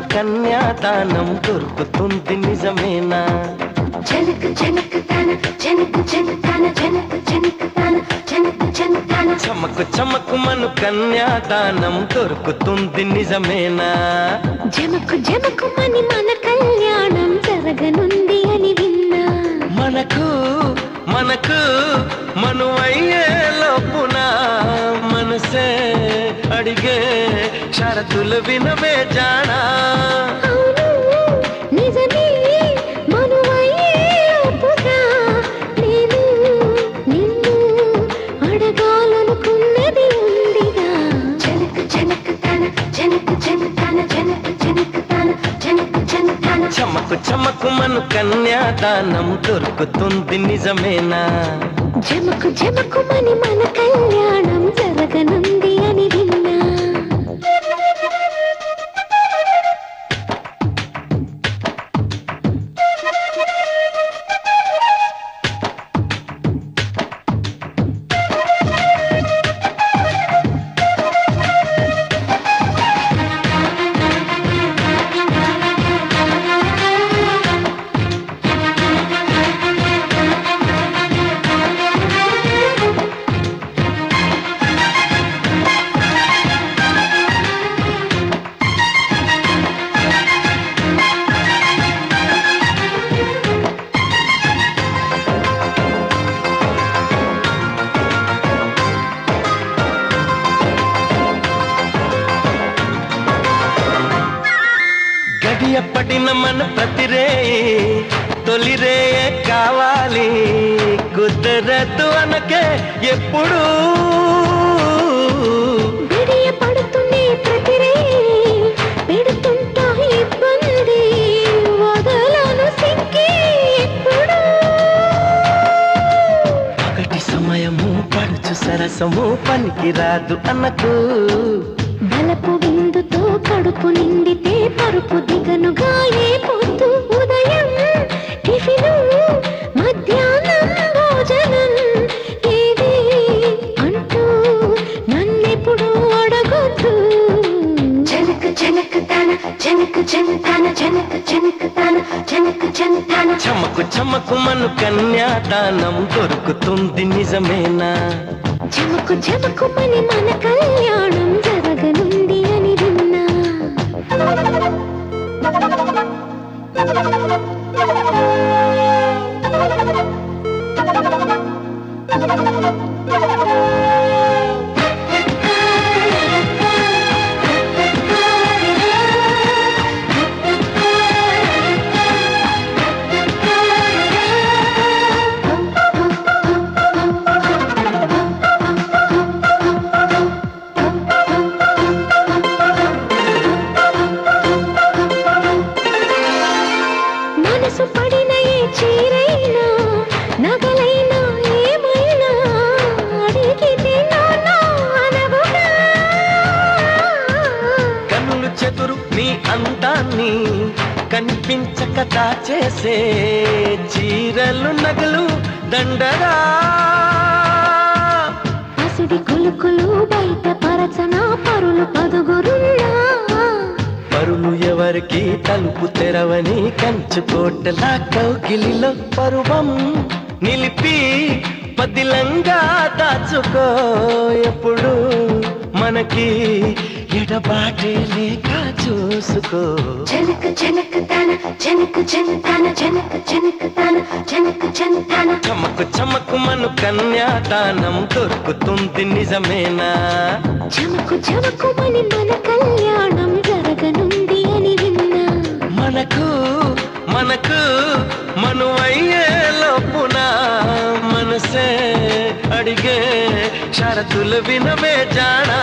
చెమకు కన్యాదానం దొరుకుతుంది నిజమేనా? జనక జనక తన జనక జనతాన జనక జనక తన జనక జనతాన చెమకు చెమకు కన్యాదానం దొరుకుతుంది నిజమేనా? జమకు జమకు మన కళ్యాణం జరగనుంది అని విన్నా. మనకు మనకు మనువయ్యే లోపున మనసే అడిగే షరతులు వినవే జానా. అవును నిజమే మనువయ్యే లోపుగా నేను నిన్ను అడగాలనుకున్నది ఉందిగా. జనక జనక తన జనక జనతాన జనక జనక తన జనక జనతాన చెమకు చెమకు కన్యాదానం దొరుకుతుంది నిజమేనా? జమకు జమకు మన కళ్యాణం జరగనుంది అని విన్నా. గడియపడిన మన ప్రతిరే తొలిరే కావాలి, కుదరదు అనకే ఎప్పుడు విడియ పడుతునే ప్రతిరే పెడుతుంటా ఇబ్బంది వదలను సిక్కి ఎప్పుడు. ఒకటి సమయము పడుచు సరసము పనికిరాదు అన్నకు. బలపు విందుతో కడుపు నిండితే పరుపు దిగనుగా ఏ పొద్దు. ఉదయం టిఫిను మధ్యాహ్నం భోజనం ఏది అంటూ నన్నెప్పుడు అడగొద్దు. జనక జనక తన జనక జనతాన జనక జనక తన జనక జనతాన చెమకు చెమకు కన్యాదానం దొరుకుతుంది నిజమేనా? జమకు జమకు మన కళ్యాణం జరగనుంది అని విన్నా. మనసు పడిన ఏ చీరైనా నగలైనా ఏమైనా అడిగితే నానా అనవుగా. కన్నులు చెదురు నీ అందాన్ని కనిపించక దాచేసే చీరలు నగలు దండగా. పసిడి కులుకులు బయట పరచన పరులు పదుగురున్నా. పరులు ఎవరికి తలుపు తెరవని కంచుకోటలా కౌగిలిలో పరువం నిలిపి పదిలంగా దాచుకో. ఎప్పుడు మనకి ఎడబాటే లేక చూసుకో. జనక జనక తన జనక జనతాన జనక జనక తన జనక జనతాన చెమకు చెమకు కన్యాదానం దొరుకుతుంది నిజమేనా? జమకు జమకు మన కళ్యాణం జరగనుంది అని విన్నా. మనకు మనకు మనువయ్యే లోపున మనసే అడిగే షరతులు వినవే జానా.